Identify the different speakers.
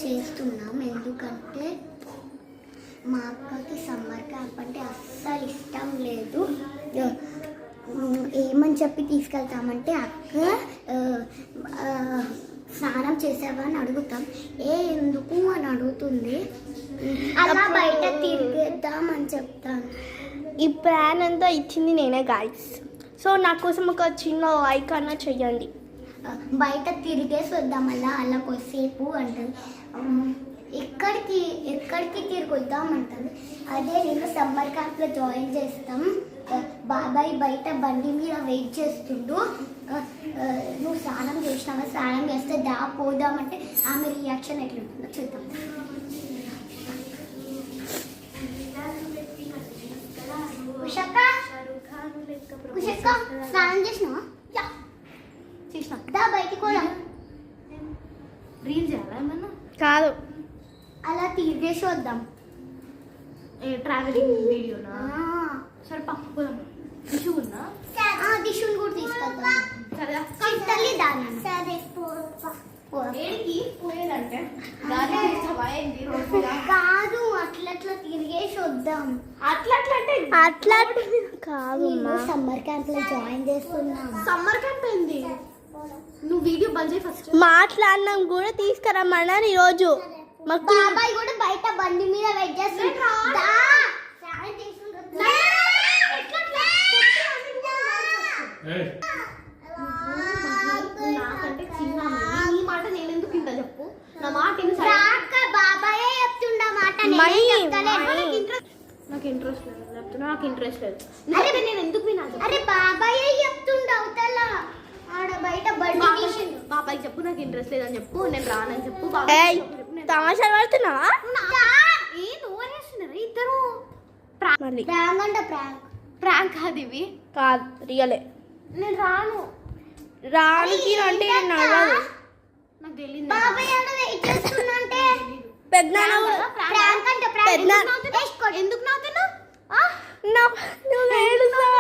Speaker 1: చేస్తున్నాం ఎందుకంటే మా అక్కకి సమ్మర్ క్యాంప్ అంటే అస్సలు ఇష్టం లేదు. ఏమని చెప్పి తీసుకెళ్తామంటే అక్క స్నానం చేసావా అని అడుగుతాం. ఎందుకు అని అడుగుతుంది. అలా బయట తిరిగేద్దాం అని చెప్తాను.
Speaker 2: ఈ ప్లాన్ అంతా ఇచ్చింది నేనే గాయ్స్. సో నా కోసం ఒక చిన్న లైక్ అన్న చెయ్యండి.
Speaker 1: బయట తిరిగేసి వద్దాం అలా కొద్దిసేపు అంటుంది. ఎక్కడికి తిరిగి వద్దామంటుంది. అదే నేను సమ్మర్ క్యాంప్లో జాయిన్ చేస్తాం. బాబాయ్ బయట బండి మీద వెయిట్ చేస్తుండు. నువ్వు స్నానం చేసినావా, స్నానం చేస్తే పోదామంటే ఆమె రియాక్షన్ ఎట్లుంటుందో చూద్దాం. స్నానం చేసినావా? చేసినా. బయటికి పోదాం.
Speaker 3: రీల్ చేయాలా ఏమన్నా?
Speaker 2: కాదు,
Speaker 1: అలా తిరిగేసి వద్దాం.
Speaker 3: ట్రావెలింగ్ వీడియోనా? సరే పప్పుకుందాం. టిష్యూ ఉందా?
Speaker 1: టిష్యూని కూడా తీసుకెళ్తాం. తల్లి దాని సరే
Speaker 3: ఏడికి పోయేదంటే
Speaker 1: కాదు, అట్లా తిరిగేసి వద్దాం.
Speaker 3: అట్లా
Speaker 2: కాదు.
Speaker 1: సమ్మర్ క్యాంప్ లో జాయిన్ చేస్తున్నాం.
Speaker 3: సమ్మర్ క్యాంప్ ఏంది? నువ్వు వీడియో బంద్ చేయి ఫస్ట్.
Speaker 2: మాట్లాడినాం కూడా తీసుకురమ్మన్నారు ఈరోజు. మాకు
Speaker 1: బాబాయ్ కూడా బయట బండి మీద వెయిట్ చేస్తున్నాడు.
Speaker 3: నాకంటే చిన్న నీ మాట నేను ఎందుకు ఇంత చెప్పు. నా మాట
Speaker 1: బాబాయే చెప్తుండా మాట.
Speaker 3: నాకు ఇంట్రెస్ట్ లేదు చెప్తున్నా. నాకు ఇంట్రెస్ట్ లేదు. నేను ఎందుకు వినా?
Speaker 1: అరే బాబాయే చెప్తుండా అవతల ఆడ బయట బండి తీసిండు.
Speaker 3: బాబాయ్ చెప్పు నాకు ఇంట్రెస్ట్ లేదని చెప్పు. నేను రానని చెప్పు.
Speaker 2: తమాషా పడుతున్నావా?
Speaker 3: ఇద్దరు
Speaker 1: ప్రాంక్ అంట.
Speaker 3: ప్రాంక్ కాదు ఇవి.
Speaker 2: కాదు, రియలే.
Speaker 3: నేను రాను.
Speaker 2: రానికి అంటే నేను నడవదు.
Speaker 3: నాకు తెలియదు.
Speaker 1: బాబాయ్ ఆడ వెయిట్ చేస్తున్నంటే
Speaker 2: పెద్దనాన్న
Speaker 1: ప్రాంక్ అంట.
Speaker 3: ఎందుకు నవ్వుతున్నావు?
Speaker 2: నువ్వు ఏడుస్తావా